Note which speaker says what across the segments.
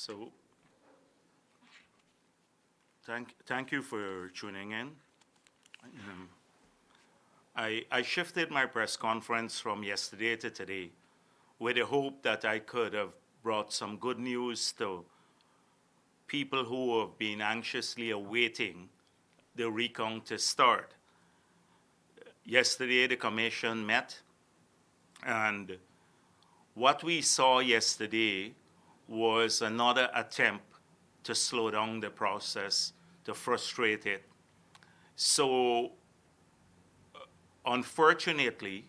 Speaker 1: So, thank you for tuning in. I shifted my press conference from yesterday to today with the hope that I could have brought some good news to people who have been anxiously awaiting the recount to start. Yesterday, the commission met, and what we saw yesterday was another attempt to slow down the process, to frustrate it. So, unfortunately,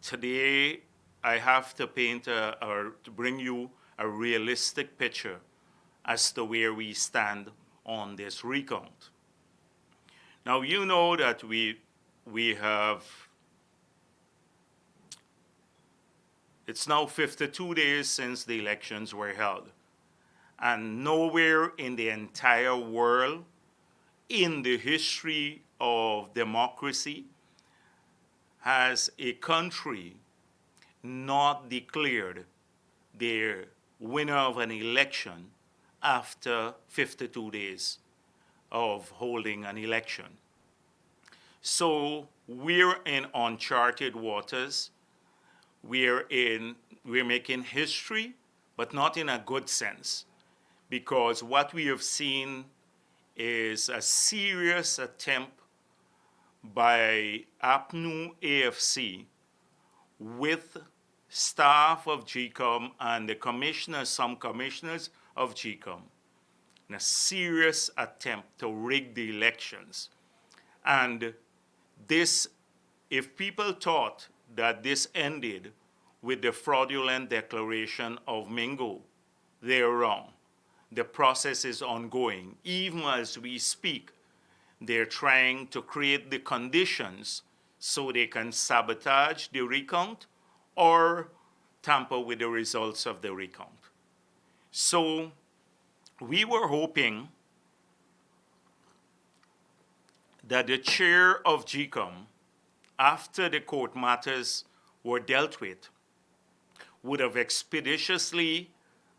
Speaker 1: today I have to paint or to bring you a realistic picture as to where we stand on this recount. Now, you know that we have, it's now 52 days since the elections were held. And nowhere in the entire world, in the history of democracy, has a country not declared their winner of an election after 52 days of holding an election. So we're in uncharted waters. We're making history, but not in a good sense, because what we have seen is a serious attempt by APNU AFC with staff of GCOM and the commissioners, some commissioners of GCOM, in a serious attempt to rig the elections. And this, if people thought that this ended with the fraudulent declaration of Mingo, they're wrong. The process is ongoing. Even as we speak, they're trying to create the conditions so they can sabotage the recount or tamper with the results of the recount. So we were hoping that the chair of GCOM, after the court matters were dealt with, would have expeditiously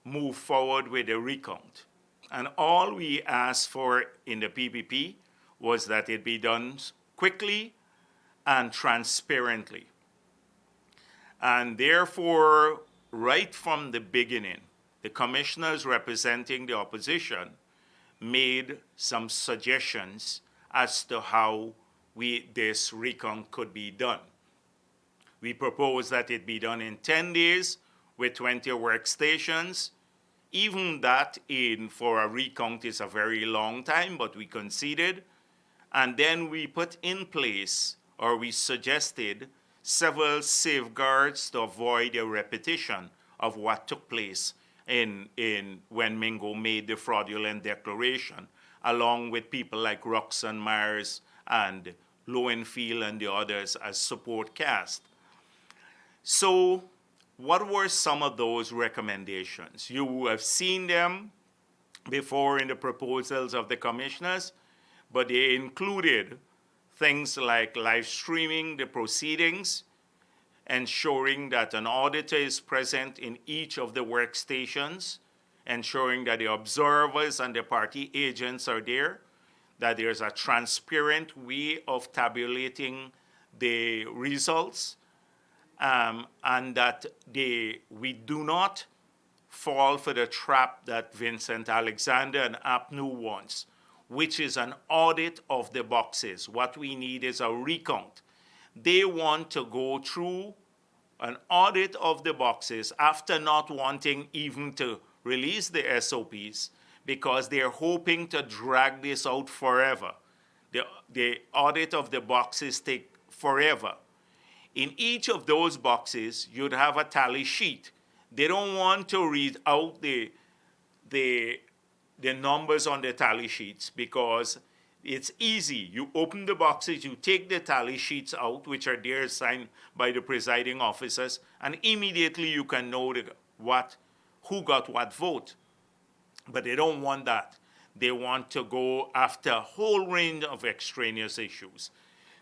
Speaker 1: moved forward with the recount. And all we asked for in the PPP was that it be done quickly and transparently. And therefore, right from the beginning, the commissioners representing the opposition made some suggestions as to how this recount could be done. We proposed that it be done in 10 days with 20 workstations. Even that for a recount is a very long time, but we conceded. And then we put in place, or we suggested, several safeguards to avoid a repetition of what took place when Mingo made the fraudulent declaration, along with people like Roxanne Myers and Lowenfield and the others as support cast. So what were some of those recommendations? You have seen them before in the proposals of the commissioners, but they included things like live streaming the proceedings, ensuring that an auditor is present in each of the workstations, ensuring that the observers and the party agents are there, that there's a transparent way of tabulating the results, and that we do not fall for the trap that Vincent Alexander and APNU wants, which is an audit of the boxes. What we need is a recount. They want to go through an audit of the boxes after not wanting even to release the SOPs because they're hoping to drag this out forever. The audit of the boxes take forever. In each of those boxes, you'd have a tally sheet. They don't want to read out the numbers on the tally sheets because it's easy. You open the boxes, you take the tally sheets out, which are there signed by the presiding officers, and immediately you can know who got what vote. But they don't want that. They want to go after a whole range of extraneous issues.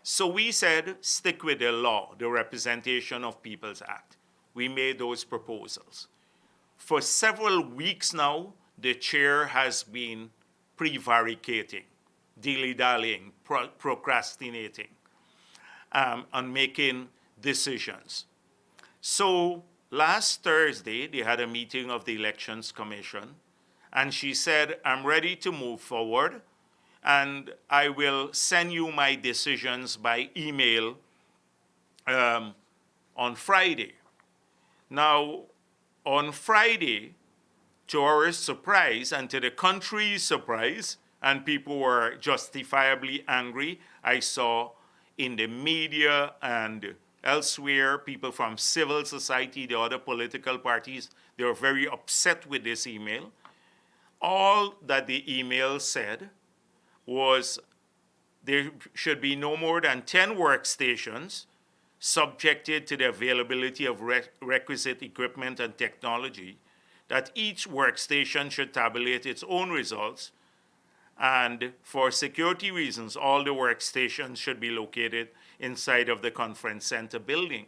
Speaker 1: So we said, stick with the law, the Representation of People's Act. We made those proposals. For several weeks now, the chair has been prevaricating, dilly-dallying, procrastinating on making decisions. So last Thursday, they had a meeting of the Elections Commission, and she said, I'm ready to move forward, and I will send you my decisions by email on Friday. Now, on Friday, to our surprise and to the country's surprise, and people were justifiably angry, I saw in the media and elsewhere, people from civil society, the other political parties, they were very upset with this email. All that the email said was there should be no more than 10 workstations subjected to the availability of requisite equipment and technology, that each workstation should tabulate its own results, and for security reasons, all the workstations should be located inside of the conference center building.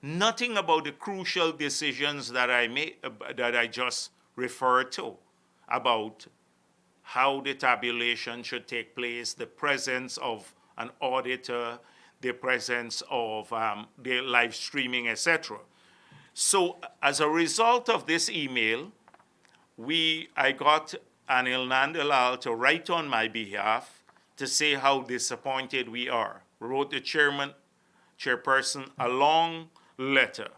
Speaker 1: Nothing about the crucial decisions that I just referred to, about how the tabulation should take place, the presence of an auditor, the presence of the live streaming, etc. So as a result of this email, I got Anil Nandalal to write on my behalf to say how disappointed we are. Wrote the chairperson a long letter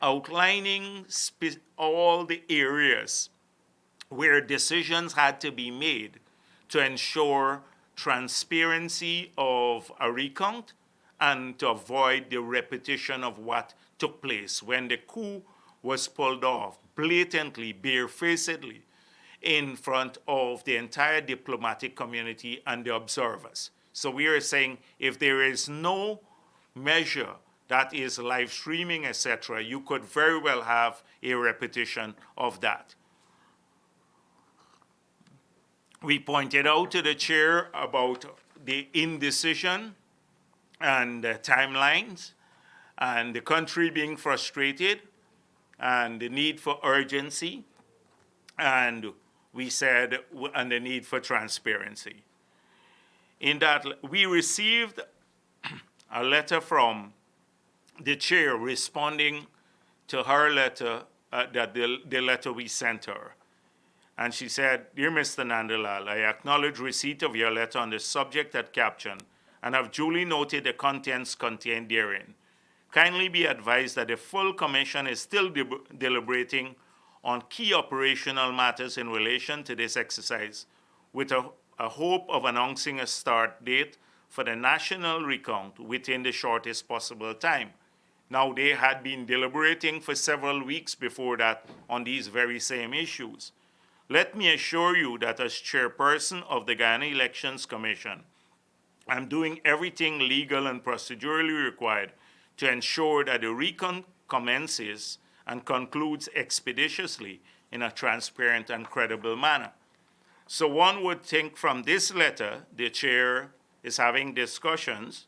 Speaker 1: outlining all the areas where decisions had to be made to ensure transparency of a recount and to avoid the repetition of what took place when the coup was pulled off blatantly, barefacedly, in front of the entire diplomatic community and the observers. So we are saying if there is no measure that is live streaming, etc., you could very well have a repetition of that. We pointed out to the chair about the indecision and the timelines and the country being frustrated and the need for urgency, and we said, and the need for transparency. In that, we received a letter from the chair responding to her letter, the letter we sent her. And she said, Dear Mr. Nandalal, I acknowledge receipt of your letter on the subject at caption and have duly noted the contents contained therein. Kindly be advised that the full commission is still deliberating on key operational matters in relation to this exercise, with a hope of announcing a start date for the national recount within the shortest possible time. Now, they had been deliberating for several weeks before that on these very same issues. Let me assure you that as chairperson of the Guyana Elections Commission, I'm doing everything legal and procedurally required to ensure that the recount commences and concludes expeditiously in a transparent and credible manner. So one would think from this letter, the chair is having discussions,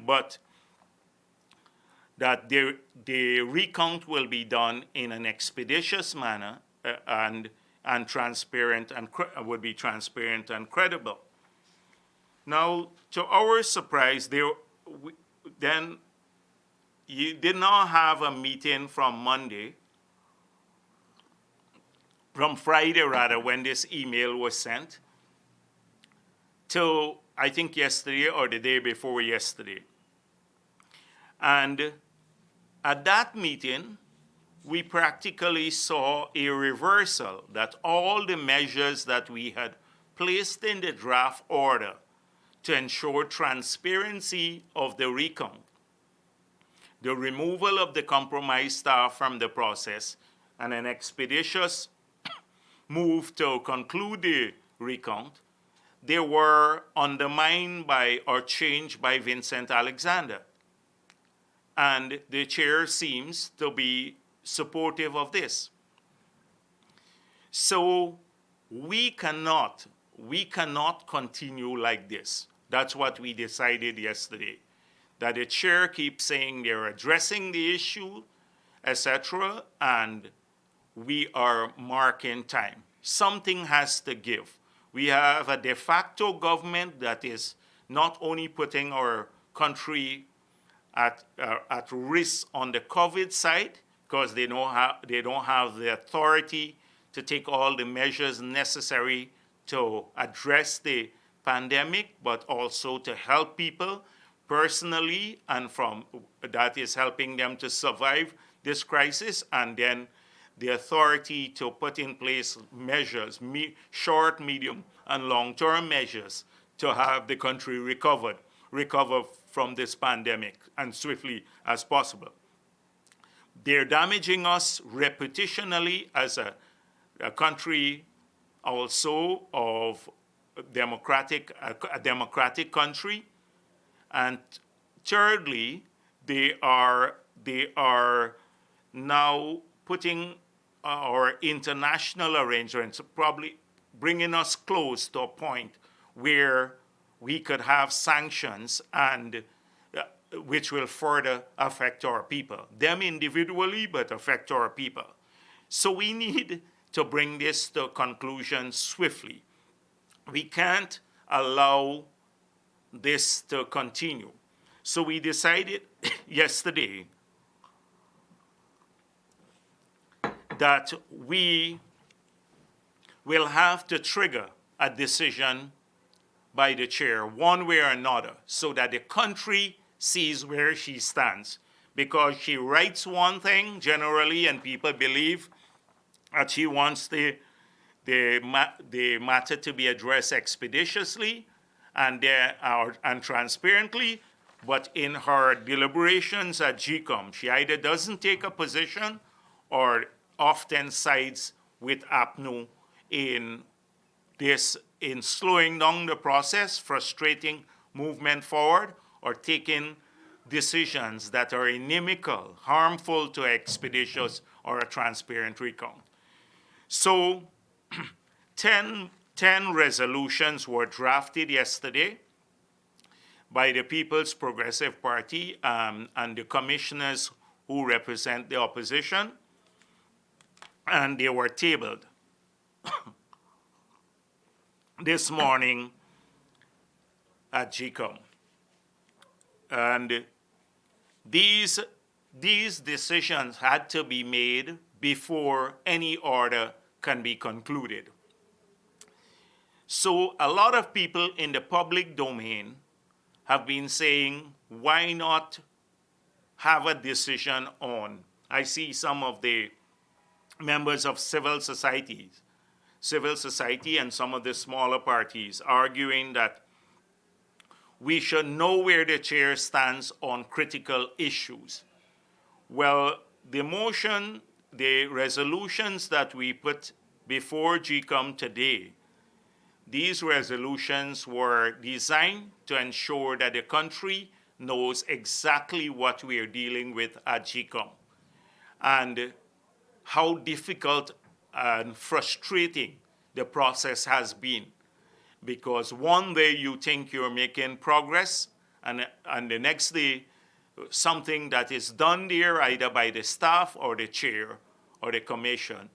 Speaker 1: but that the recount will be done in an expeditious manner and transparent and would be transparent and credible. Now, to our surprise, then you did not have a meeting from Friday rather, when this email was sent, till I think yesterday or the day before yesterday. And at that meeting, we practically saw a reversal, that all the measures that we had placed in the draft order to ensure transparency of the recount, the removal of the compromised staff from the process, and an expeditious move to conclude the recount, they were undermined by or changed by Vincent Alexander. And the chair seems to be supportive of this. So we cannot continue like this. That's what we decided yesterday, that the chair keeps saying they're addressing the issue, etc., and we are marking time. something has to give. We have a de facto government that is not only putting our country at risk on the COVID side, because they don't have the authority to take all the measures necessary to address the pandemic, but also to help people personally, and from that is helping them to survive this crisis, and then the authority to put in place measures, short, medium, and long-term measures to have the country recover from this pandemic and swiftly as possible. They're damaging us reputationally as a country also of a democratic country. And thirdly, they are now putting our international arrangements, probably bringing us close to a point where we could have sanctions and which will further affect our people, them individually, but affect our people. So we need to bring this to conclusion swiftly. We can't allow this to continue. So we decided yesterday that we will have to trigger a decision by the chair, one way or another, so that the country sees where she stands. Because she writes one thing generally, and people believe that she wants the matter to be addressed expeditiously and transparently, but in her deliberations at GCOM, she either doesn't take a position or often sides with APNU in slowing down the process, frustrating movement forward, or taking decisions that are inimical, harmful to expeditious or a transparent recount. So 10 resolutions were drafted yesterday by the People's Progressive Party and the commissioners who represent the opposition, and they were tabled this morning at GCOM. And these decisions had to be made before any order can be concluded. So a lot of people in the public domain have been saying, why not have a decision on? I see some of the members of civil society and some of the smaller parties arguing that we should know where the chair stands on critical issues. Well, the resolutions that we put before GCOM today, these resolutions were designed to ensure that the country knows exactly what we are dealing with at GCOM and how difficult and frustrating the process has been. Because one day you think you're making progress, and the next day something that is done there either by the staff or the chair or the commission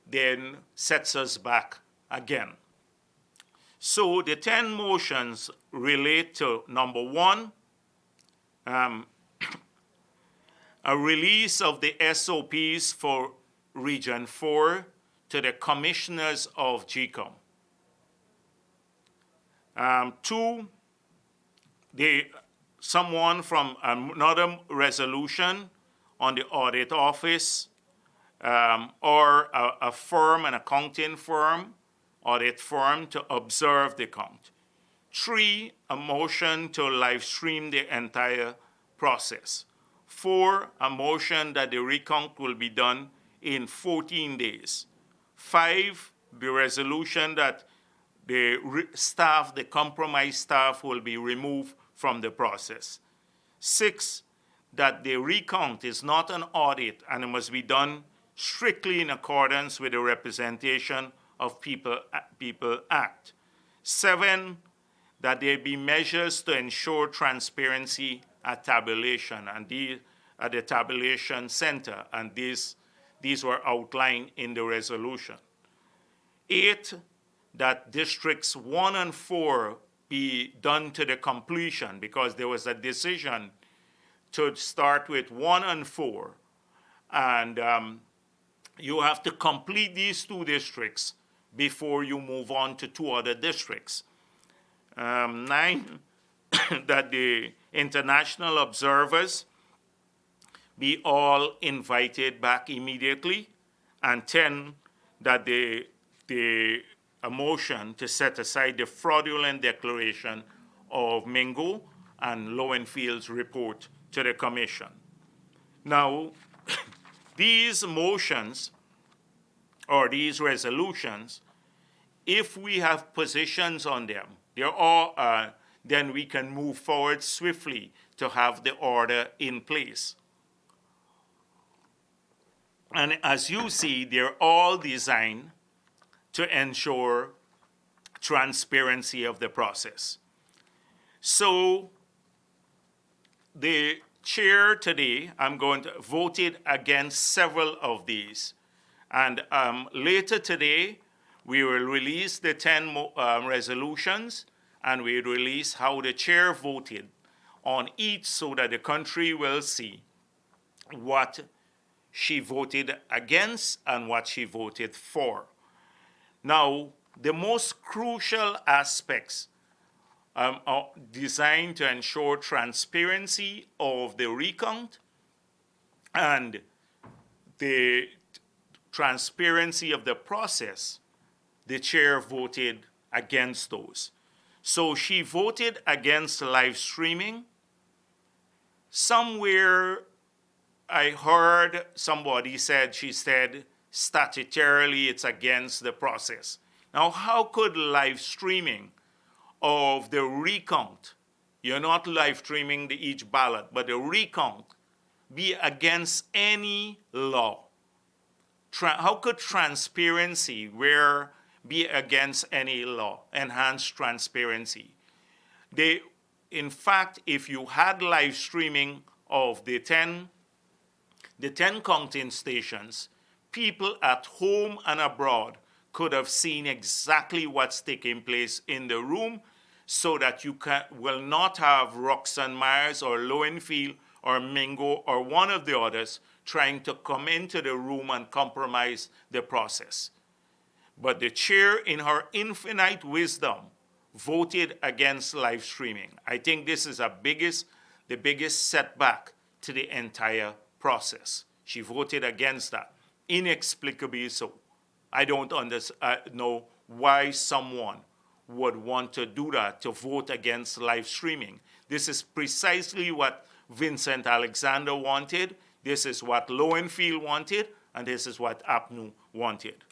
Speaker 1: then sets us back again. So the 10 motions relate to, number one, a release of the SOPs for Region 4 to the commissioners of GCOM. Two, someone from another resolution on the audit office or a firm, an accounting firm, audit firm, to observe the count. Three, a motion to live stream the entire process. Four, a motion that the recount will be done in 14 days. Five, the resolution that the compromised staff will be removed from the process. Six, that the recount is not an audit and it must be done strictly in accordance with the Representation of People Act. Seven, that there be measures to ensure transparency at tabulation and at the tabulation center, and these were outlined in the resolution. 8, that districts 1 and 4 be done to the completion, because there was a decision to start with 1 and 4. And you have to complete these 2 districts before you move on to 2 other districts. 9, that the international observers be all invited back immediately. And 10, that a motion to set aside the fraudulent declaration of Mingo and Lowenfield's report to the commission. Now, these motions or these resolutions, if we have positions on them, they're all, then we can move forward swiftly to have the order in place. And as you see, they're all designed to ensure transparency of the process. So the chair today, I'm going to voted against several of these. And later today, we will release the 10 resolutions, and we release how the chair voted on each so that the country will see what she voted against and what she voted for. Now, the most crucial aspects are designed to ensure transparency of the recount and the transparency of the process. The chair voted against those. So she voted against live streaming. Somewhere I heard somebody said, she said, statutorily it's against the process. Now, how could live streaming of the recount, you're not live streaming each ballot, but the recount, be against any law? How could transparency be against any law, enhanced transparency? In fact, if you had live streaming of the 10 counting stations, people at home and abroad could have seen exactly what's taking place in the room, so that you will not have Roxanne Myers or Lowenfield or Mingo or one of the others trying to come into the room and compromise the process. But the chair, in her infinite wisdom, voted against live streaming. I think this is the biggest setback to the entire process. She voted against that, inexplicably so. I don't know why someone would want to do that, to vote against live streaming. This is precisely what Vincent Alexander wanted, this is what Lowenfield wanted, and this is what APNU wanted.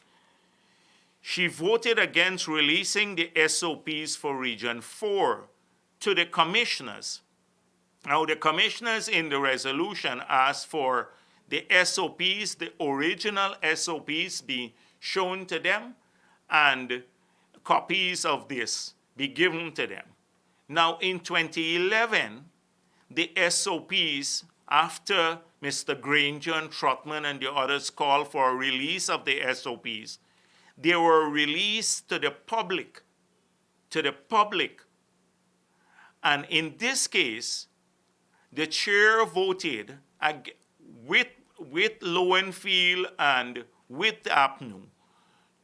Speaker 1: She voted against releasing the SOPs for Region 4 to the commissioners. Now, the commissioners in the resolution asked for the SOPs, the original SOPs, be shown to them, and copies of this be given to them. Now, in 2011, the SOPs, after Mr. Granger and Trotman and the others called for a release of the SOPs, they were released to the public. And in this case, the chair voted with Lowenfield and with APNU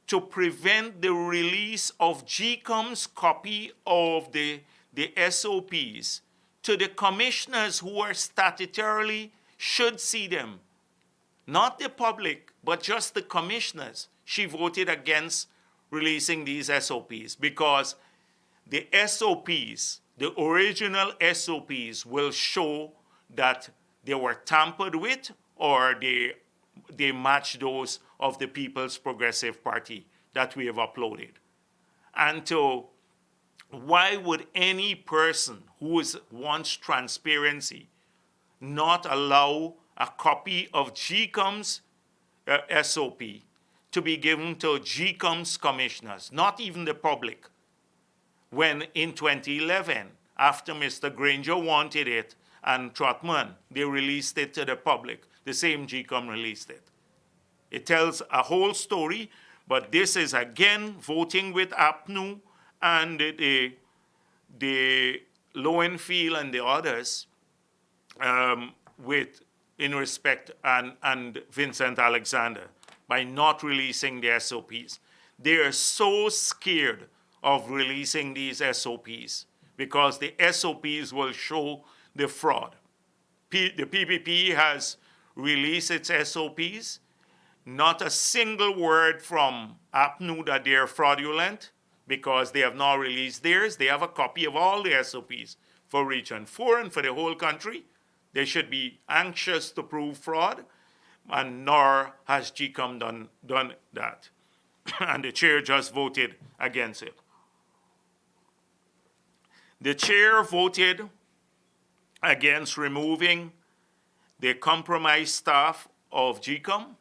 Speaker 1: to prevent the release of GCOM's copy of the SOPs to the commissioners who are statutorily should see them. Not the public, but just the commissioners. She voted against releasing these SOPs because the SOPs, the original SOPs, will show that they were tampered with or they match those of the People's Progressive Party that we have uploaded. And so why would any person who wants transparency not allow a copy of GCOM's SOP to be given to GCOM's commissioners, not even the public? When in 2011, after Mr. Granger wanted it and Trotman, they released it to the public. The same GCOM released it. It tells a whole story, But this is again voting with APNU and the Lowenfield and the others with in respect and Vincent Alexander by not releasing the SOPs. They are so scared of releasing these SOPs because the SOPs will show the fraud. The PPP has released its SOPs. Not a single word from APNU that they're fraudulent because they have not released theirs. They have a copy of all the SOPs for Region 4 and for the whole country. They should be anxious to prove fraud, and nor has GCOM done that. And the chair just voted against it. The chair voted against removing the compromised staff of GCOM.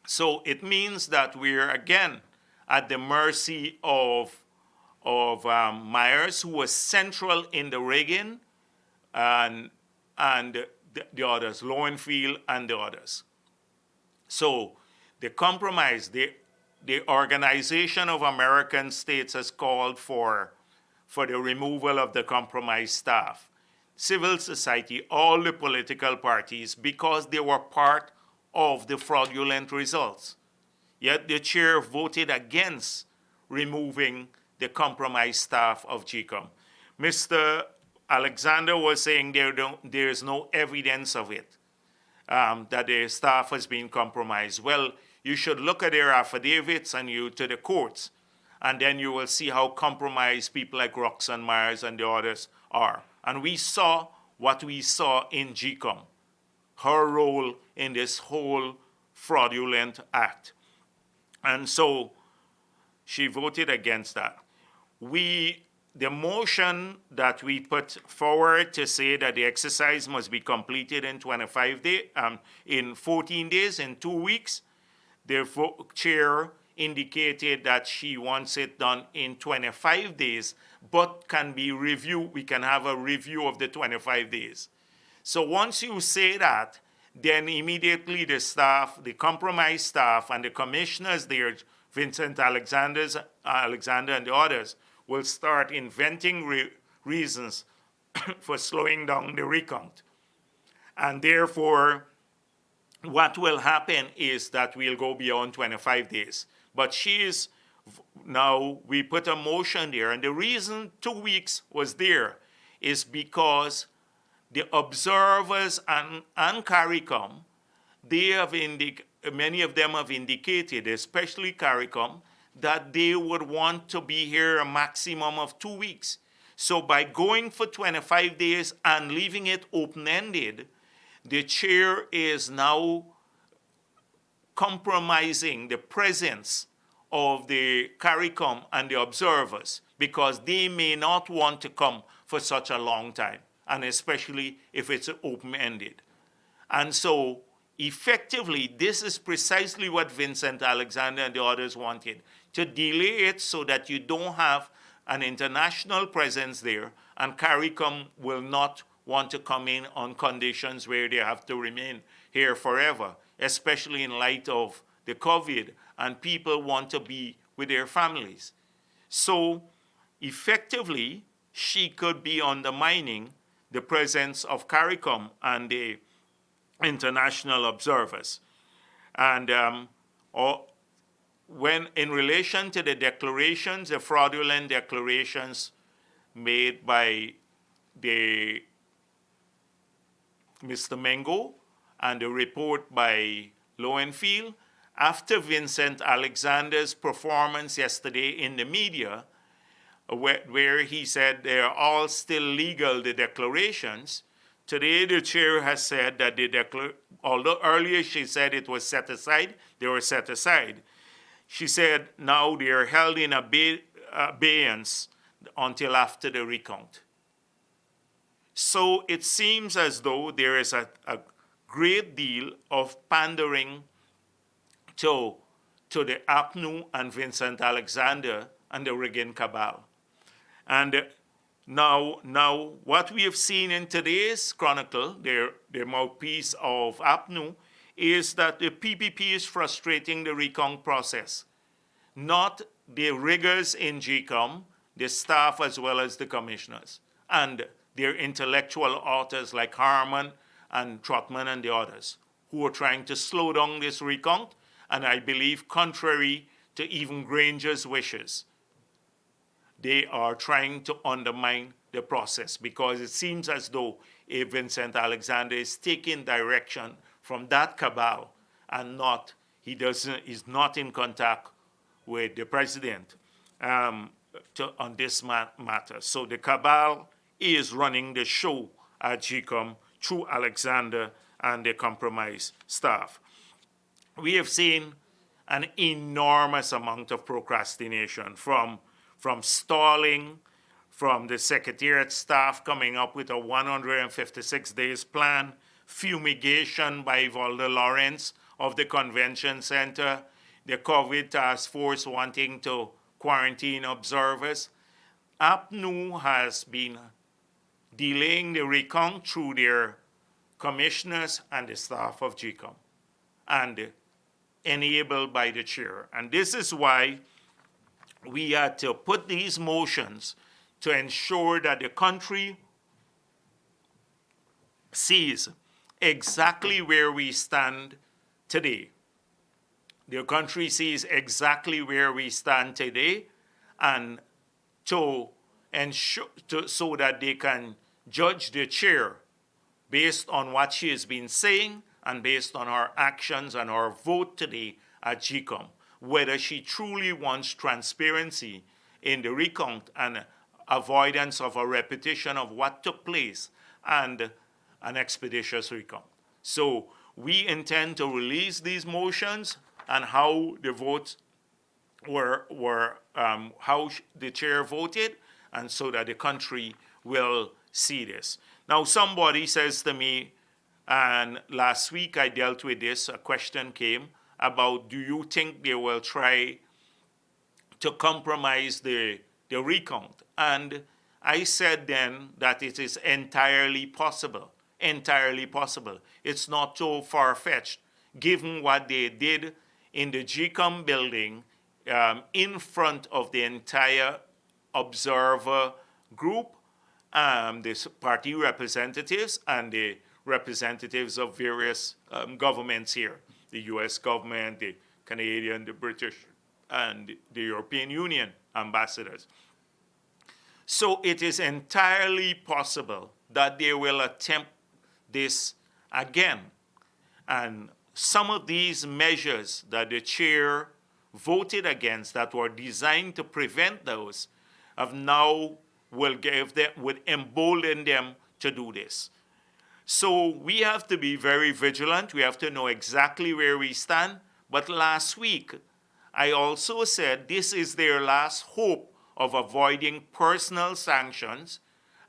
Speaker 1: So it means that we're again at the mercy of Myers, who was central in the rigging, and the others, Lowenfield and the others. So the compromise, the Organization of American States has called for the removal of the compromised staff. Civil society, all the political parties, because they were part of the fraudulent results. Yet the chair voted against removing the compromised staff of GCOM. Mr. Alexander was saying there is no evidence of it, that the staff has been compromised. Well, you should look at their affidavits and to the courts, and then you will see how compromised people like Roxanne Myers and the others are. And we saw what we saw in GCOM, her role in this whole fraudulent act. And so she voted against that. The motion that we put forward to say that the exercise must be completed in 25 days, in 14 days, in 2 weeks, the chair indicated that she wants it done in 25 days, but can be reviewed. We can have a review of the 25 days. So once you say that, then immediately the staff, the compromised staff, and the commissioners there, Vincent Alexander and the others, will start inventing reasons for slowing down the recount. And therefore, what will happen is that we'll go beyond 25 days. But now we put a motion there, and the reason 2 weeks was there is because the observers and CARICOM, many of them have indicated, especially CARICOM, that they would want to be here a maximum of 2 weeks. So by going for 25 days and leaving it open-ended, the chair is now compromising the presence of the CARICOM and the observers because they may not want to come for such a long time, and especially if it's open-ended. And so effectively, this is precisely what Vincent Alexander and the others wanted, to delay it so that you don't have an international presence there, and CARICOM will not want to come in on conditions where they have to remain here forever, especially in light of the COVID, and people want to be with their families. So effectively, she could be undermining the presence of CARICOM and the international observers. And when in relation to the declarations, the fraudulent declarations made by Mr. Mengo and the report by Lowenfield, after Vincent Alexander's performance yesterday in the media, where he said they're all still legal, the declarations, today the chair has said that although earlier she said it was set aside, they were set aside. She said now they are held in abeyance until after the recount. So it seems as though there is a great deal of pandering to the APNU and Vincent Alexander and the Reagan cabal. And now what we have seen in today's Chronicle, their mouthpiece of APNU, is that the PPP is frustrating the recount process. not the riggers in GCOM, the staff as well as the commissioners, and their intellectual authors like Harman and Trotman and the others, who are trying to slow down this recount, and I believe contrary to even Granger's wishes, they are trying to undermine the process, because it seems as though A. Vincent Alexander is taking direction from that cabal and he's not in contact with the president on this matter. So the cabal is running the show at GCOM through Alexander and the compromise staff. We have seen an enormous amount of procrastination from stalling, from the Secretariat staff coming up with a 156 days plan, fumigation by Valda Lawrence of the Convention Center, the COVID task force wanting to quarantine observers. APNU has been delaying the recount through their commissioners and the staff of GCOM, and enabled by the chair. And this is why we had to put these motions to ensure that the country sees exactly where we stand today. The country sees exactly where we stand today, and to ensure so that they can judge the chair based on what she has been saying and based on her actions and her vote today at GCOM, whether she truly wants transparency in the recount and avoidance of a repetition of what took place and an expeditious recount. So we intend to release these motions and how the votes how the chair voted, and so that the country will see this. Now, somebody says to me, and last week I dealt with this, a question came about, do you think they will try to compromise the recount? And I said then that it is entirely possible. Entirely possible. It's not so far-fetched, given what they did in the GCOM building in front of the entire observer group, the party representatives and the representatives of various governments here, the US government, the Canadian, the British, and the European Union ambassadors. So it is entirely possible that they will attempt this again. And some of these measures that the chair voted against that were designed to prevent those have now would embolden them to do this. So we have to be very vigilant. We have to know exactly where we stand. But last week, I also said this is their last hope of avoiding personal sanctions,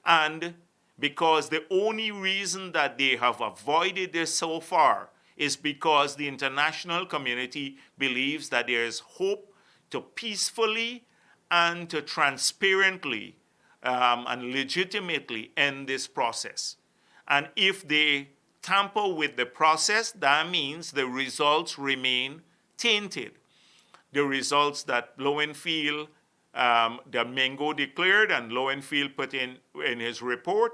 Speaker 1: and because the only reason that they have avoided this so far is because the international community believes that there is hope to peacefully and to transparently and legitimately end this process. And if they tamper with the process, that means the results remain tainted. The results that Lowenfield, that Mengo declared and Lowenfield put in his report,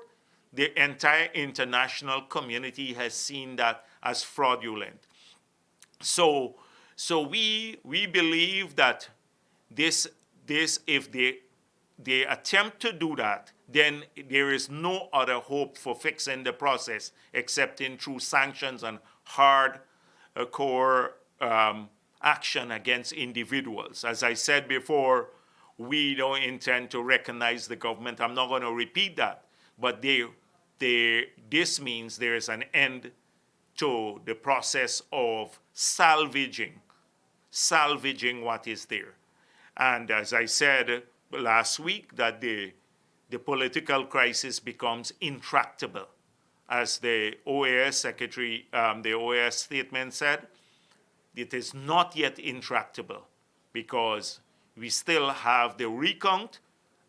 Speaker 1: the entire international community has seen that as fraudulent. So we believe that this if they attempt to do that, then there is no other hope for fixing the process except through sanctions and hard core action against individuals. As I said before, we don't intend to recognize the government. I'm not going to repeat that, but this means there is an end to the process of salvaging what is there. And as I said last week, that the political crisis becomes intractable. As the OAS secretary, the OAS statement said, it is not yet intractable because we still have the recount,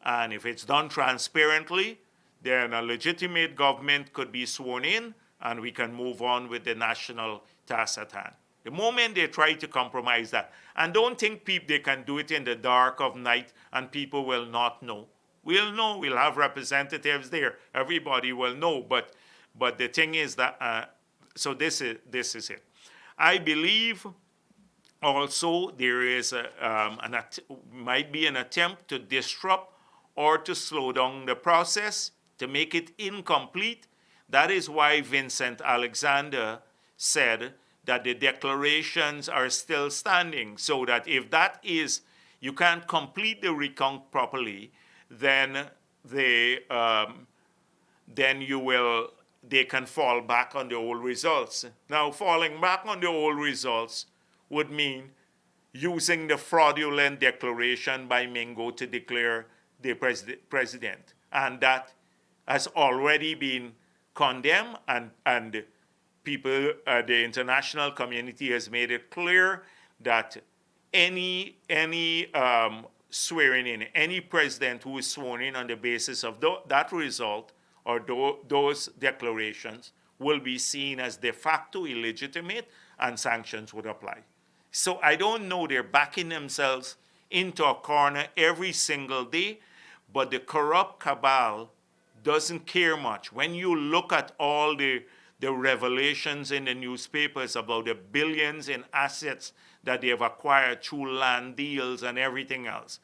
Speaker 1: and if it's done transparently, then a legitimate government could be sworn in, and we can move on with the national task at hand. The moment they try to compromise that, and don't think they can do it in the dark of night and people will not know. We'll know. We'll have representatives there. Everybody will know. But the thing is that so this is it. I believe also there is might be an attempt to disrupt or to slow down the process to make it incomplete. That is why Vincent Alexander said that the declarations are still standing, so that if that is, you can't complete the recount properly, then they can fall back on the old results. Now, falling back on the old results would mean using the fraudulent declaration by Mingo to declare the president. And that has already been condemned, and people, the international community has made it clear that any swearing in, any president who is sworn in on the basis of that result or those declarations will be seen as de facto illegitimate, and sanctions would apply. So I don't know, they're backing themselves into a corner every single day, but the corrupt cabal doesn't care much. When you look at all the revelations in the newspapers about the billions in assets that they have acquired through land deals and everything else,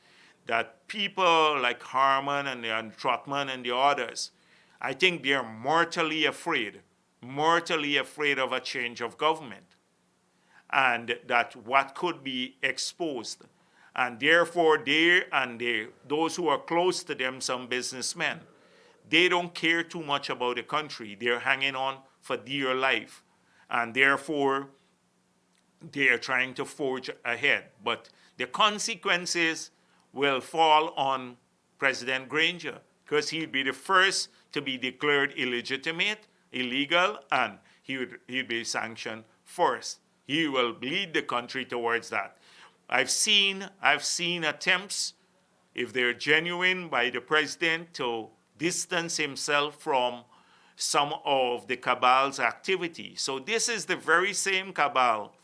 Speaker 1: that people like Harman and Trotman and the others, I think they're mortally afraid of a change of government, and that what could be exposed. And therefore, those who are close to them, some businessmen, they don't care too much about the country. They're hanging on for dear life. And therefore, they are trying to forge ahead. But the consequences will fall on President Granger, because he'd be the first to be declared illegitimate, illegal, and he'd be sanctioned first. He will lead the country towards that. I've seen attempts, if they're genuine, by the president to distance himself from some of the cabal's activity. So this is the very same cabal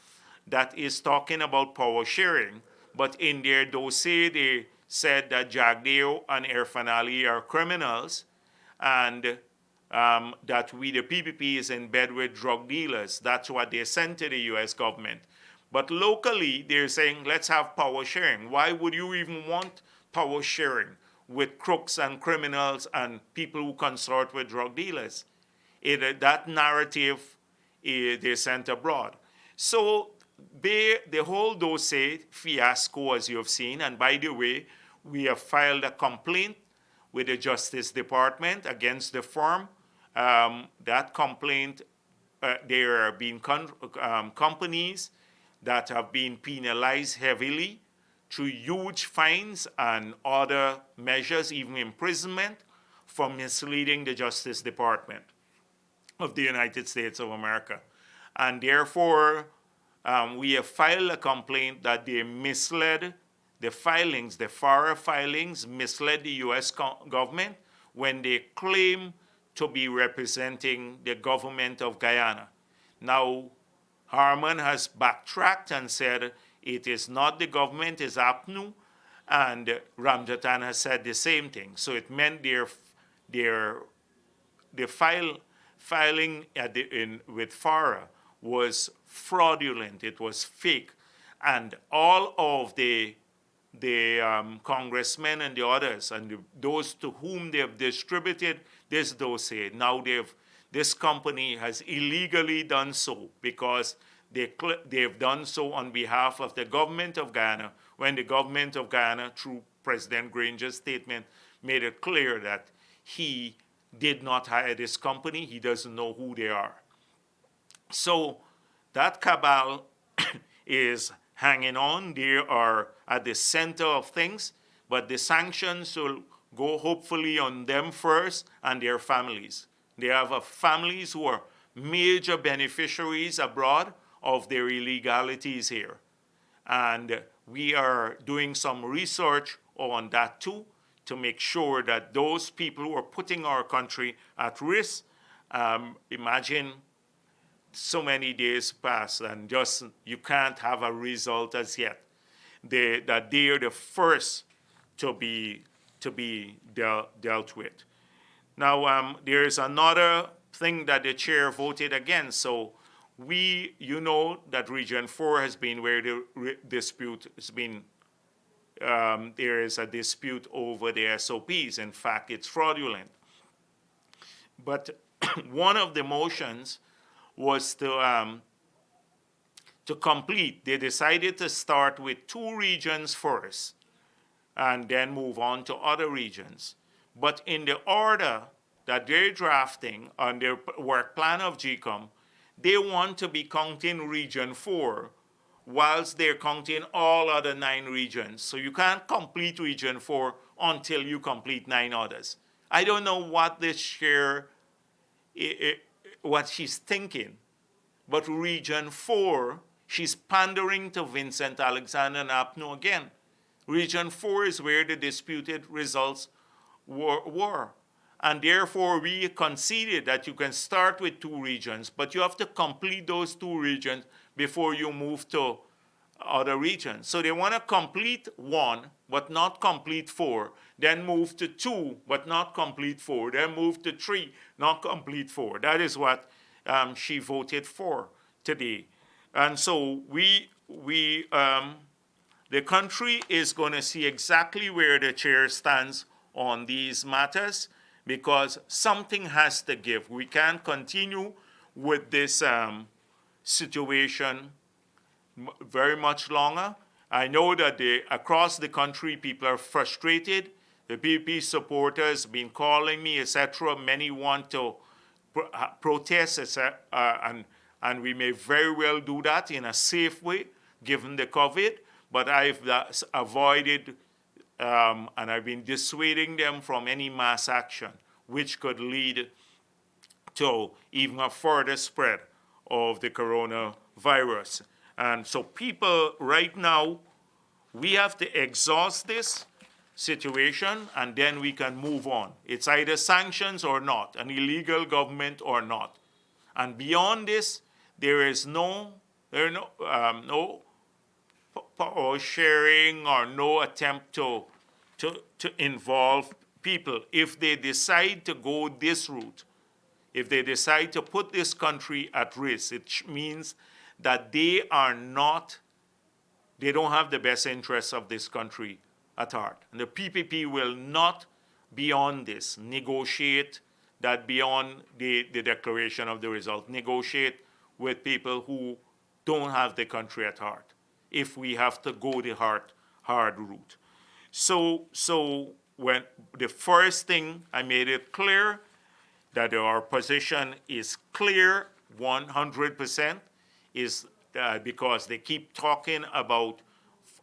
Speaker 1: that is talking about power sharing, but in their dossier they said that Jagdeo and Irfan Ali are criminals, and that the PPP is in bed with drug dealers. That's what they sent to the US government. But locally, they're saying, let's have power sharing. Why would you even want power sharing with crooks and criminals and people who consort with drug dealers? That narrative, they sent abroad. So the whole dossier fiasco, as you have seen, and by the way, we have filed a complaint with the Justice Department against the firm. That complaint, there have been companies that have been penalized heavily through huge fines and other measures, even imprisonment, for misleading the Justice Department of the United States of America. And therefore, we have filed a complaint that they misled the filings, the FARA filings, misled the US government when they claim to be representing the government of Guyana. Now, Harman has backtracked and said it is not the government, it's APNU, and Ramjatan has said the same thing. So it meant the filing with FARA was fraudulent, it was fake, and all of the congressmen and the others and those to whom they have distributed this dossier, now this company has illegally done so because they've done so on behalf of the government of Guyana, when the government of Guyana, through President Granger's statement, made it clear that he did not hire this company, he doesn't know who they are. So that cabal is hanging on. They are at the center of things, but the sanctions will go hopefully on them first and their families. They have families who are major beneficiaries abroad of their illegalities here. And we are doing some research on that too, to make sure that those people who are putting our country at risk, imagine so many days pass and just you can't have a result as yet. That they are the first to be dealt with. Now, there is another thing that the chair voted against. So you know that Region 4 has been where the dispute has been. There is a dispute over the SOPs. In fact, it's fraudulent. But one of the motions was to complete. They decided to start with 2 regions first and then move on to other regions. But in the order that they're drafting on their work plan of GCOM, they want to be counting Region 4 whilst they're counting all other 9 regions. So you can't complete Region 4 until you complete 9 others. I don't know what this chair, what she's thinking, but Region 4, she's pandering to Vincent Alexander and Apno again. Region 4 is where the disputed results were. And therefore, we conceded that you can start with 2 regions, but you have to complete those 2 regions before you move to other regions. So they want to complete 1, but not complete 4, then move to 2, but not complete 4, then move to 3, not complete 4. That is what she voted for today. And so the country is going to see exactly where the chair stands on these matters, because something has to give. We can't continue with this situation very much longer. I know that across the country, people are frustrated. The PPP supporters have been calling me, etc. Many want to protest, and we may very well do that in a safe way, given the COVID. But I've avoided and I've been dissuading them from any mass action, which could lead to even a further spread of the coronavirus. And so people right now, we have to exhaust this situation and then we can move on. It's either sanctions or not, an illegal government or not. And beyond this, there is no power sharing or no attempt to involve people. If they decide to go this route, if they decide to put this country at risk, it means that they don't have the best interests of this country at heart. And the PPP will not, beyond this, negotiate that beyond the declaration of the result, negotiate with people who don't have the country at heart, if we have to go the hard route. So when the first thing I made it clear that our position is clear 100%, is because they keep talking about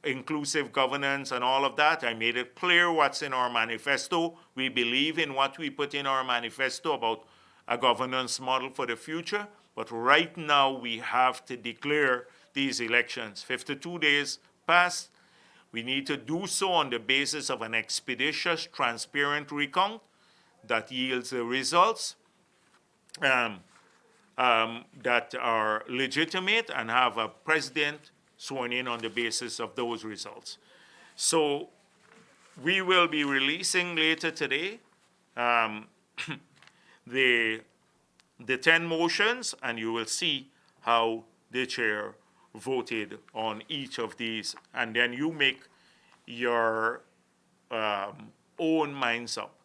Speaker 1: inclusive governance and all of that. I made it clear what's in our manifesto. We believe in what we put in our manifesto about a governance model for the future. But right now, we have to declare these elections. 52 days passed. We need to do so on the basis of an expeditious, transparent recount that yields the results that are legitimate, and have a president sworn in on the basis of those results. So we will be releasing later today the 10 motions, and you will see how the chair voted on each of these, and then you make your own minds up.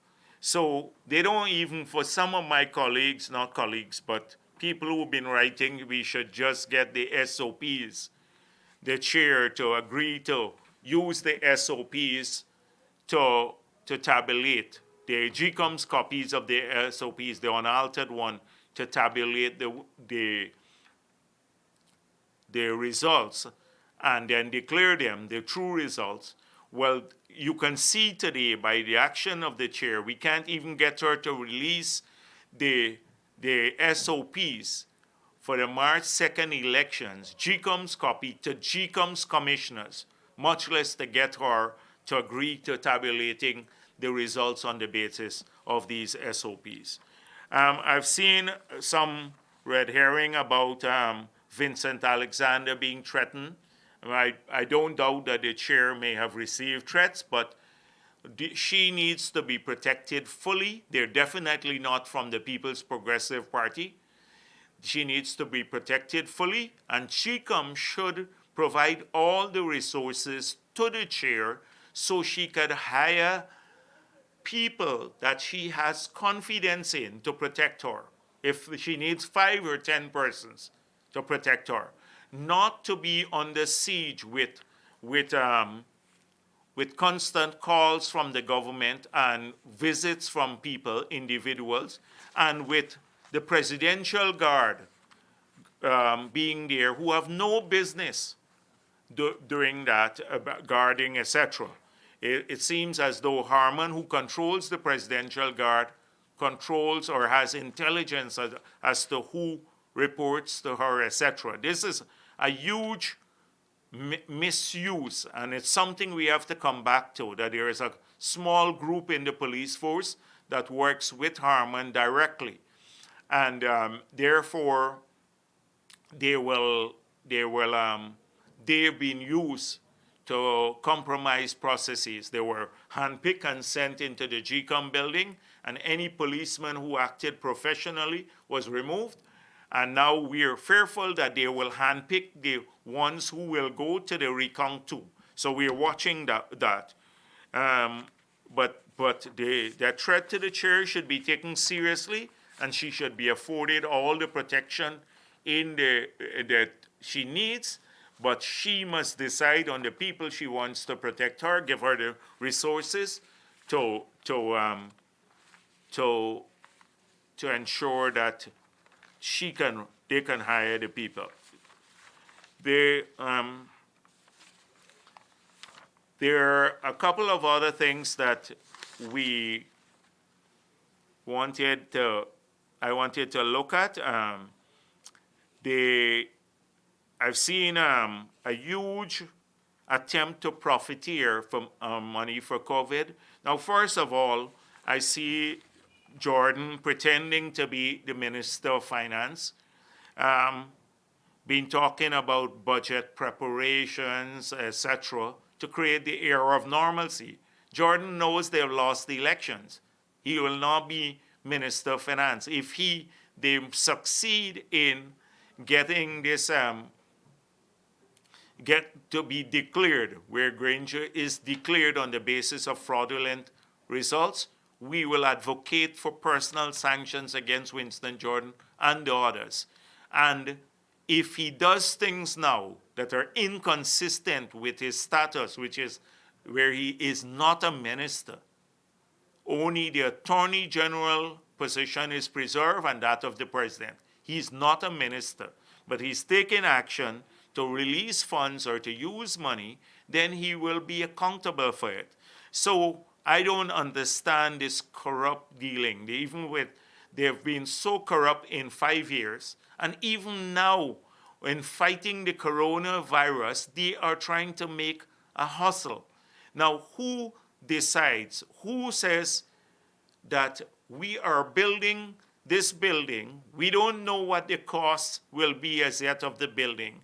Speaker 1: So they don't even, for some of my colleagues, not colleagues, but people who've been writing, we should just get the SOPs, the chair to agree to use the SOPs to tabulate the GCOM's copies of the SOPs, the unaltered one, to tabulate the results and then declare them the true results. Well, you can see today by the action of the chair, we can't even get her to release the SOPs for the March 2nd elections, GCOM's copy to GCOM's commissioners, much less to get her to agree to tabulating the results on the basis of these SOPs. I've seen some red herring about Vincent Alexander being threatened. I don't doubt that the chair may have received threats, but she needs to be protected fully. They're definitely not from the People's Progressive Party. She needs to be protected fully, and GCOM should provide all the resources to the chair so she could hire people that she has confidence in to protect her. If she needs 5 or 10 persons to protect her, not to be under siege with constant calls from the government and visits from people, individuals, and with the presidential guard being there who have no business doing that, guarding, etc. It seems as though Harman, who controls the presidential guard, controls or has intelligence as to who reports to her, etc. This is a huge misuse, and it's something we have to come back to, that there is a small group in the police force that works with Harman directly. And therefore, they've been used to compromise processes. They were handpicked and sent into the GCOM building, and any policeman who acted professionally was removed. And now we are fearful that they will handpick the ones who will go to the recount too. So we are watching that. But the threat to the chair should be taken seriously, and she should be afforded all the protection that she needs. But she must decide on the people she wants to protect her, give her the resources to ensure that they can hire the people. There are a couple of other things that I wanted to look at. I've seen a huge attempt to profiteer from money for COVID. Now, first of all, I see Jordan pretending to be the Minister of Finance, been talking about budget preparations, etc., to create the air of normalcy. Jordan knows they've lost the elections. He will not be Minister of Finance. If they succeed in getting this get to be declared, where Granger is declared on the basis of fraudulent results, we will advocate for personal sanctions against Winston Jordan and the others. And if he does things now that are inconsistent with his status, which is where he is not a minister, only the Attorney General position is preserved and that of the President. He's not a minister, but he's taking action to release funds or to use money, then he will be accountable for it. So I don't understand this corrupt dealing. They've been so corrupt in 5 years, and even now, in fighting the coronavirus, they are trying to make a hustle. Now, who decides? Who says that we are building this building? We don't know what the cost will be as yet of the building,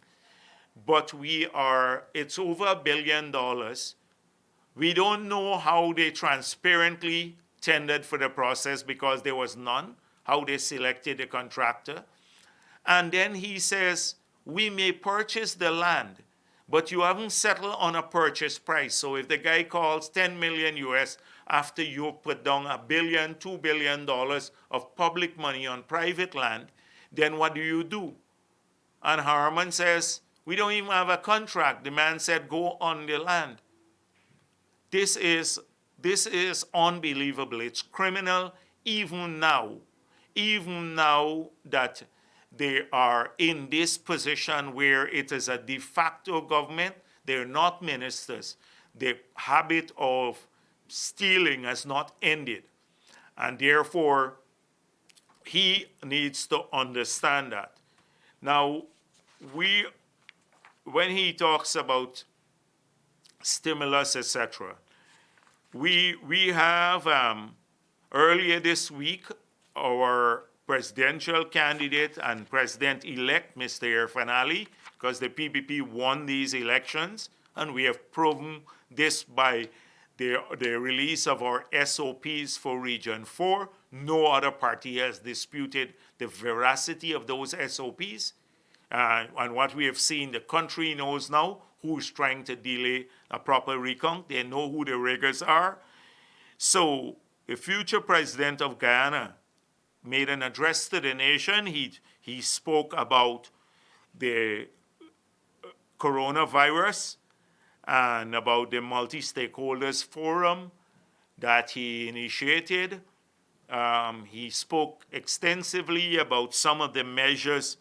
Speaker 1: but it's over $1 billion. We don't know how they transparently tendered for the process because there was none, how they selected the contractor. And then he says, we may purchase the land, but you haven't settled on a purchase price. So if the guy calls 10 million US after you put down $1 billion, $2 billion of public money on private land, then what do? And Harman says, we don't even have a contract. The man said, go on the land. This is unbelievable. It's criminal even now that they are in this position where it is a de facto government. They're not ministers. The habit of stealing has not ended. And therefore, he needs to understand that. Now, when he talks about stimulus, etc., we have earlier this week, our presidential candidate and president-elect, Mr. Irfan Ali, because the PPP won these elections, and we have proven this by the release of our SOPs for Region 4. No other party has disputed the veracity of those SOPs. And what we have seen, the country knows now who's trying to delay a proper recount. They know who the riggers are. So the future president of Guyana made an address to the nation. He spoke about the coronavirus and about the multi-stakeholders forum that he initiated. He spoke extensively about some of the measures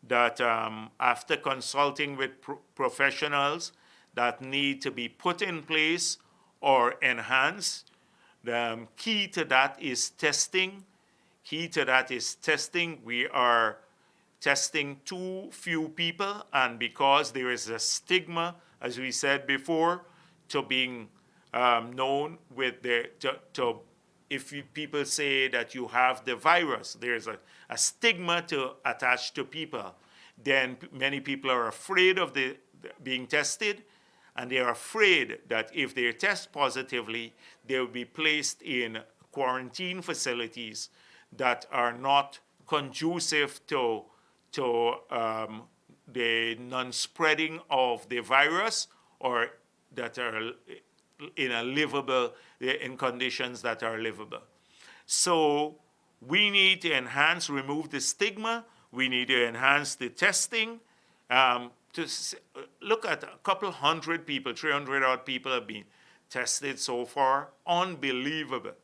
Speaker 1: that, after consulting with professionals, that need to be put in place or enhanced. The key to that is testing. We are testing too few people, and because there is a stigma, as we said before, to being known with if people say that you have the virus, there's a stigma to attach to people. Then many people are afraid of being tested, and they are afraid that if they test positively, they will be placed in quarantine facilities that are not conducive to the non-spreading of the virus, or that are in conditions that are livable. So we need to remove the stigma. We need to enhance the testing. Look at a couple hundred people, 300 odd people have been tested so far. Unbelievable.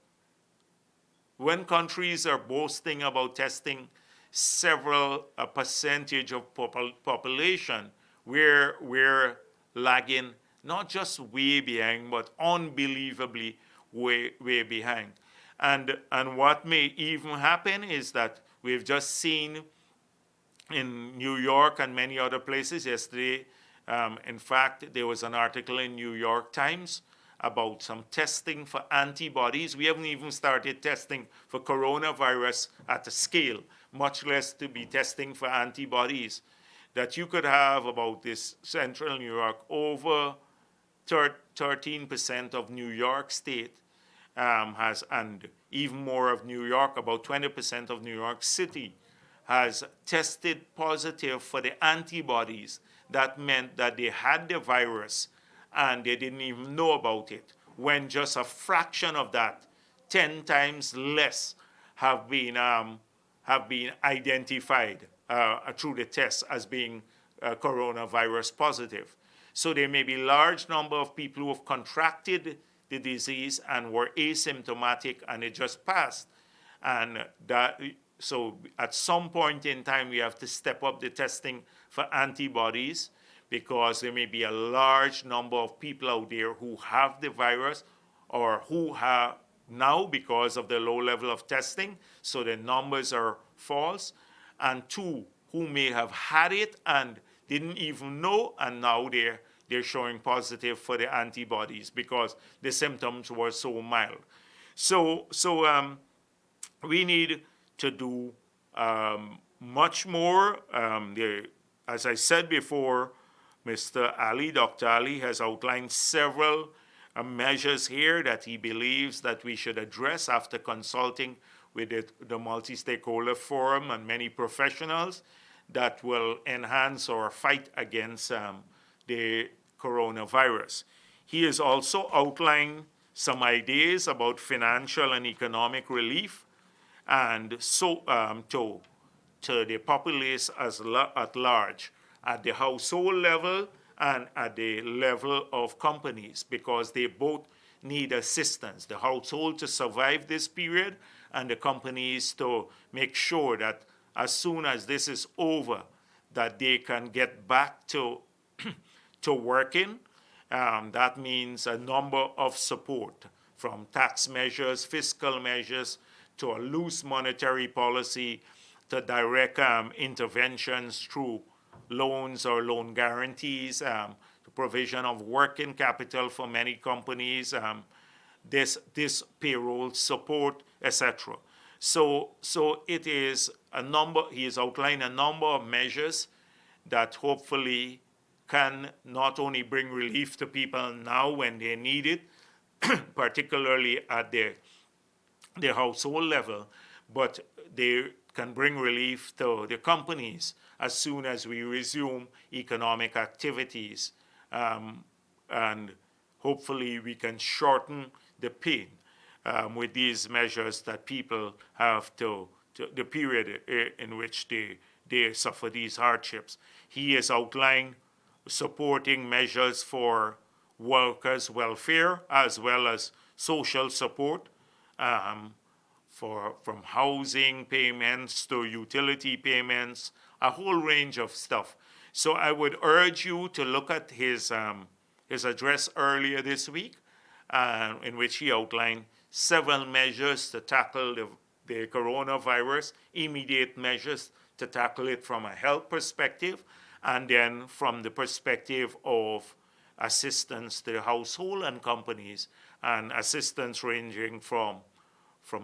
Speaker 1: When countries are boasting about testing a percentage of population, we're lagging, not just way behind, but unbelievably way behind. And what may even happen is that we've just seen in New York and many other places yesterday, in fact, there was an article in New York Times about some testing for antibodies. We haven't even started testing for coronavirus at a scale, much less to be testing for antibodies. That you could have about this central New York, over 13% of New York State and even more of New York, about 20% of New York City has tested positive for the antibodies. That meant that they had the virus and they didn't even know about it, when just a fraction of that, 10 times less, have been identified through the test as being coronavirus positive. So there may be a large number of people who have contracted the disease and were asymptomatic, and it just passed. And so at some point in time, we have to step up the testing for antibodies, because there may be a large number of people out there who have the virus, or who have now because of the low level of testing, so the numbers are false, and two, who may have had it and didn't even know, and now they're showing positive for the antibodies because the symptoms were so mild. So we need to do much more. As I said before, Dr. Ali has outlined several measures here that he believes that we should address after consulting with the multi-stakeholder forum and many professionals, that will enhance our fight against the coronavirus. He has also outlined some ideas about financial and economic relief, and so to the populace at large, at the household level and at the level of companies, because they both need assistance. The household to survive this period, and the companies to make sure that as soon as this is over, that they can get back to working. That means a number of support, from tax measures, fiscal measures, to a loose monetary policy, to direct interventions through loans or loan guarantees, the provision of working capital for many companies, this payroll support, etc. So it is a number, he has outlined a number of measures that hopefully can not only bring relief to people now when they need it, particularly at their household level, but they can bring relief to the companies as soon as we resume economic activities. And hopefully we can shorten the pain with these measures that people have to the period in which they suffer these hardships. He has outlined supporting measures for workers' welfare as well as social support, um, from housing payments to utility payments, a whole range of stuff. So I would urge you to look at his address earlier this week, in which he outlined several measures to tackle the coronavirus, immediate measures to tackle it from a health perspective, and then from the perspective of assistance to the household and companies, and assistance ranging from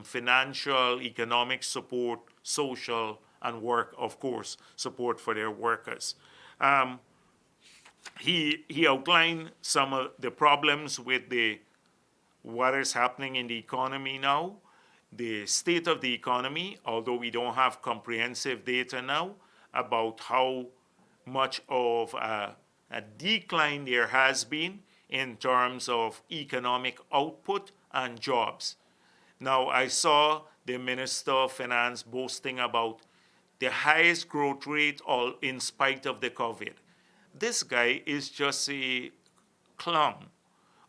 Speaker 1: financial, economic support, social, and work, of course, support for their workers. He outlined some of the problems with what is happening in the economy now, the state of the economy, although we don't have comprehensive data now about how much of a decline there has been in terms of economic output and jobs. Now, I saw the Minister of Finance boasting about the highest growth rate all in spite of the COVID. This guy is just a clown.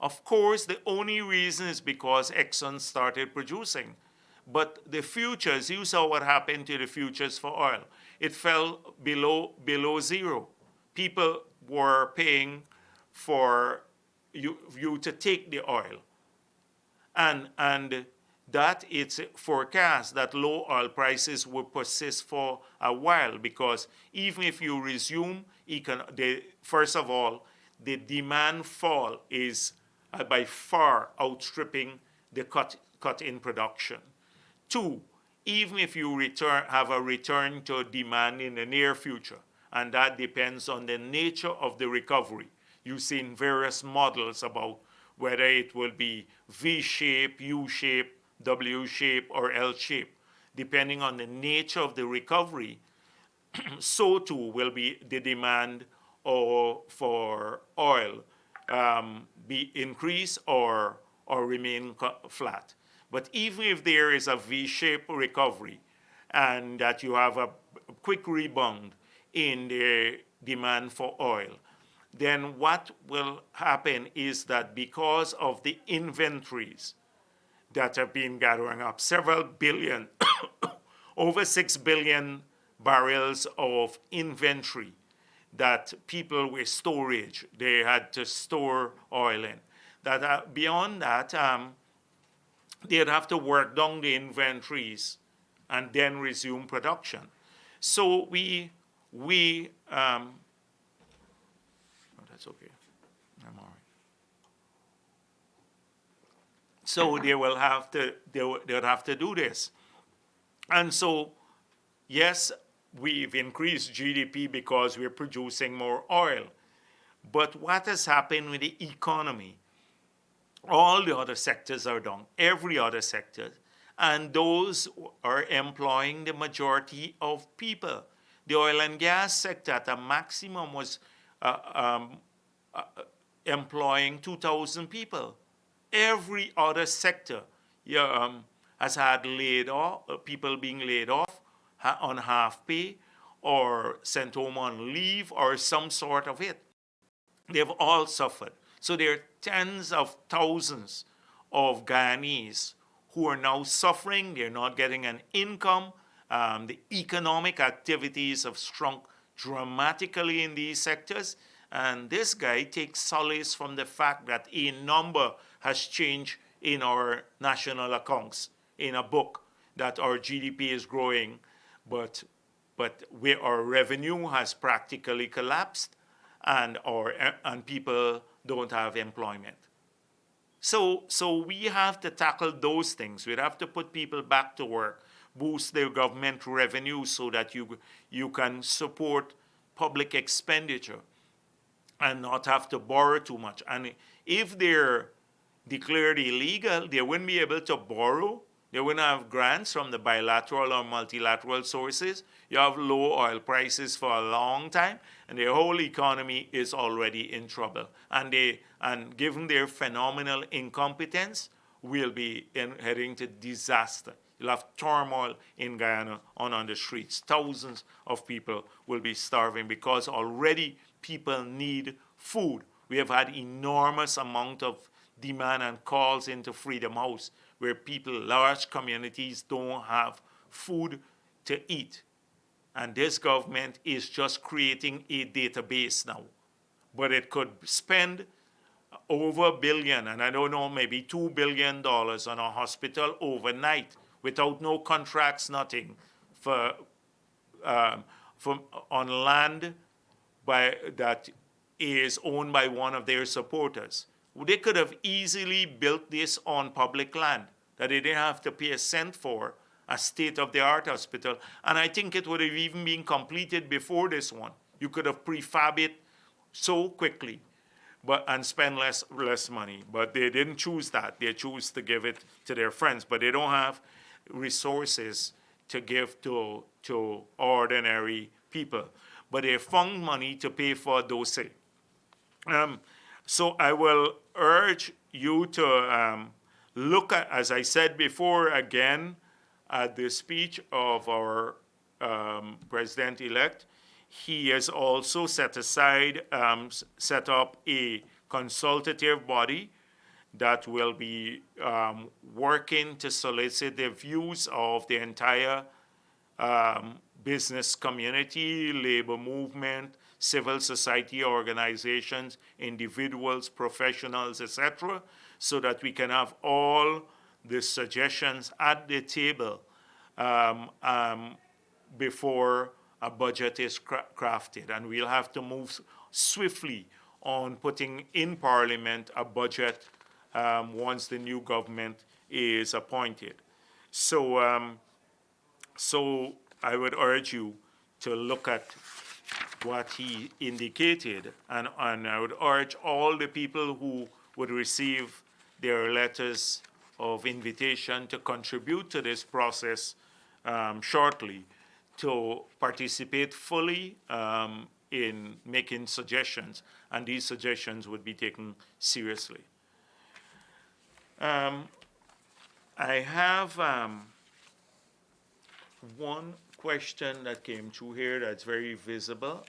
Speaker 1: Of course, the only reason is because Exxon started producing. But the futures, you saw what happened to the futures for oil. It fell below zero. People were paying for you to take the oil. And that it's forecast that low oil prices will persist for a while, because even if you resume, first of all, the demand fall is by far outstripping the cut in production. Two, even if you have a return to demand in the near future, and that depends on the nature of the recovery. You've seen various models about whether it will be V-shape, U-shape, W-shape, or L-shape. Depending on the nature of the recovery, so too will be the demand for oil, be increase or remain flat. But even if there is a V-shaped recovery and that you have a quick rebound in the demand for oil, then what will happen is that because of the inventories that have been gathering up, several billion, over 6 billion barrels of inventory that people with storage, they had to store oil in. That beyond that, they'd have to work down the inventories and then resume production. So that's okay. I'm all right. So they will have to do this. And so, yes, we've increased GDP because we're producing more oil. But what has happened with the economy? All the other sectors are down, every other sector. And those are employing the majority of people. The oil and gas sector at a maximum was employing 2,000 people. Every other sector has had people being laid off on half pay or sent home on leave or some sort of it. They've all suffered. So there are tens of thousands of Guyanese who are now suffering. They're not getting an income. The economic activities have shrunk dramatically in these sectors. And this guy takes solace from the fact that a number has changed in our national accounts, in a book, that our GDP is growing, but where our revenue has practically collapsed, and people don't have employment. So we have to tackle those things. We have to put people back to work. boost their government revenue so that you can support public expenditure and not have to borrow too much. And if they're declared illegal, they wouldn't be able to borrow. They wouldn't have grants from the bilateral or multilateral sources. You have low oil prices for a long time, and the whole economy is already in trouble. And given their phenomenal incompetence, we'll be heading to disaster. You'll have turmoil in Guyana on the streets. Thousands of people will be starving because already people need food. We have had enormous amount of demand and calls into Freedom House where people, large communities, don't have food to eat. And this government is just creating a database now. But it could spend over $1 billion, and I don't know, maybe $2 billion on a hospital overnight without no contracts, nothing, for on land that is owned by one of their supporters. They could have easily built this on public land that they didn't have to pay a cent for, a state-of-the-art hospital. And I think it would have even been completed before this one. You could have prefab it so quickly and spend less money. But they didn't choose that. They choose to give it to their friends. But they don't have resources to give to ordinary people. But they found money to pay for dossier. So I will urge you to look at, as I said before, again, at the speech of our president-elect. He has also set up a consultative body that will be working to solicit the views of the entire business community, labor movement, civil society organizations, individuals, professionals, etc., so that we can have all the suggestions at the table before a budget is crafted. And we'll have to move swiftly on putting in Parliament a budget once the new government is appointed. So, so I would urge you to look at what he indicated, and I would urge all the people who would receive their letters of invitation to contribute to this process shortly, to participate fully in making suggestions, and these suggestions would be taken seriously. I have one question that came through here that's very visible,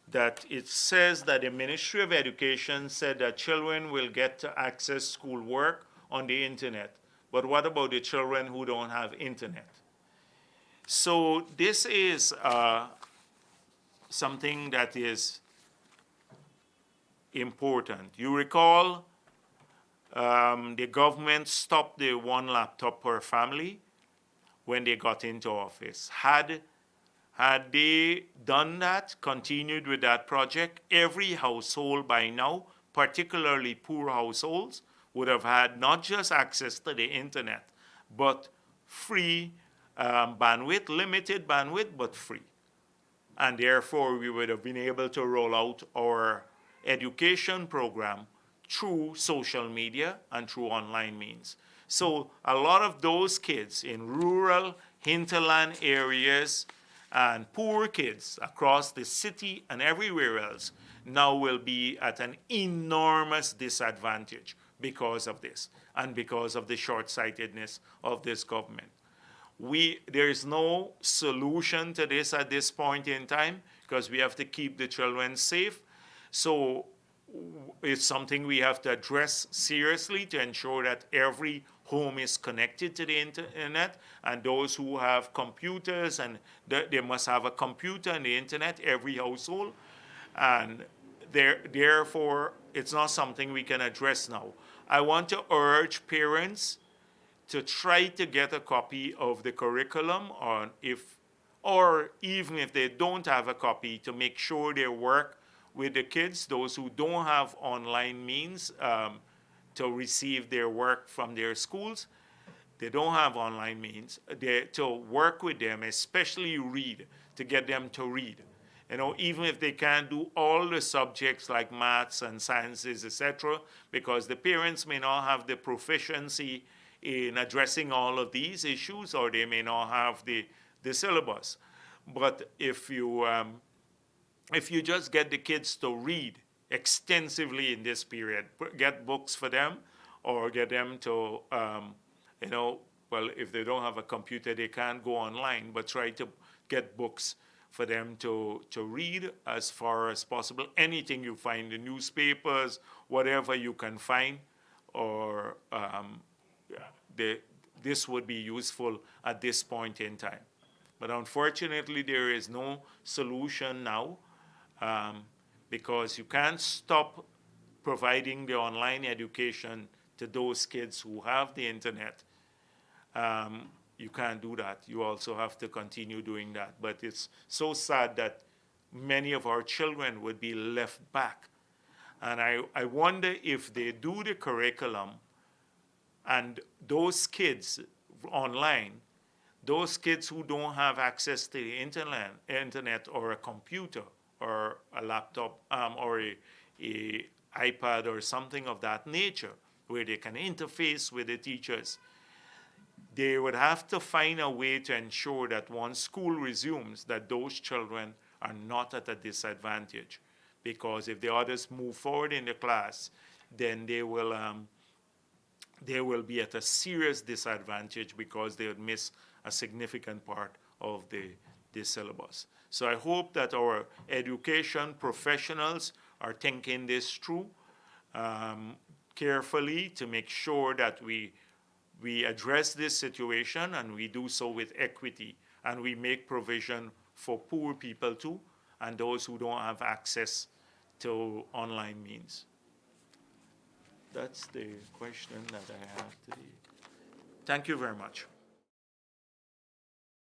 Speaker 1: that it says that the Ministry of Education said that children will get to access schoolwork on the internet. But what about the children who don't have internet? So this is something that is important. You recall the government stopped the one laptop per family when they got into office. Had they done that, continued with that project, every household by now, particularly poor households, would have had not just access to the internet, but free bandwidth, limited bandwidth, but free. And therefore, we would have been able to roll out our education program through social media and through online means. So a lot of those kids in rural, hinterland areas and poor kids across the city and everywhere else now will be at an enormous disadvantage because of this and because of the short-sightedness of this government. There is no solution to this at this point in time because we have to keep the children safe. So it's something we have to address seriously to ensure that every home is connected to the internet, and those who have computers, and they must have a computer and the internet, every household. And therefore, it's not something we can address now. I want to urge parents to try to get a copy of the curriculum, or even if they don't have a copy, to make sure they work with the kids, those who don't have online means to receive their work from their schools, they don't have online means, to work with them, especially read, to get them to read. You know, even if they can't do all the subjects like maths and sciences, etc., because the parents may not have the proficiency in addressing all of these issues, or they may not have the syllabus. But if you just get the kids to read extensively in this period, get books for them, or get them to, you know, well, if they don't have a computer, they can't go online, but try to get books for them to read as far as possible. Anything you find, the newspapers, whatever you can find, or this would be useful at this point in time. But unfortunately, there is no solution now, because you can't stop providing the online education to those kids who have the internet. You can't do that. You also have to continue doing that. But it's so sad that many of our children would be left back. And I wonder if they do the curriculum and those kids online, those kids who don't have access to the internet or a computer or a laptop, or a iPad or something of that nature, where they can interface with the teachers, they would have to find a way to ensure that once school resumes, that those children are not at a disadvantage. Because if the others move forward in the class, then they will be at a serious disadvantage, because they would miss a significant part of the syllabus. So I hope that our education professionals are thinking this through carefully, to make sure that we address this situation, and we do so with equity, and we make provision for poor people too, and those who don't have access to online means. That's the question that I have today. Thank you very much.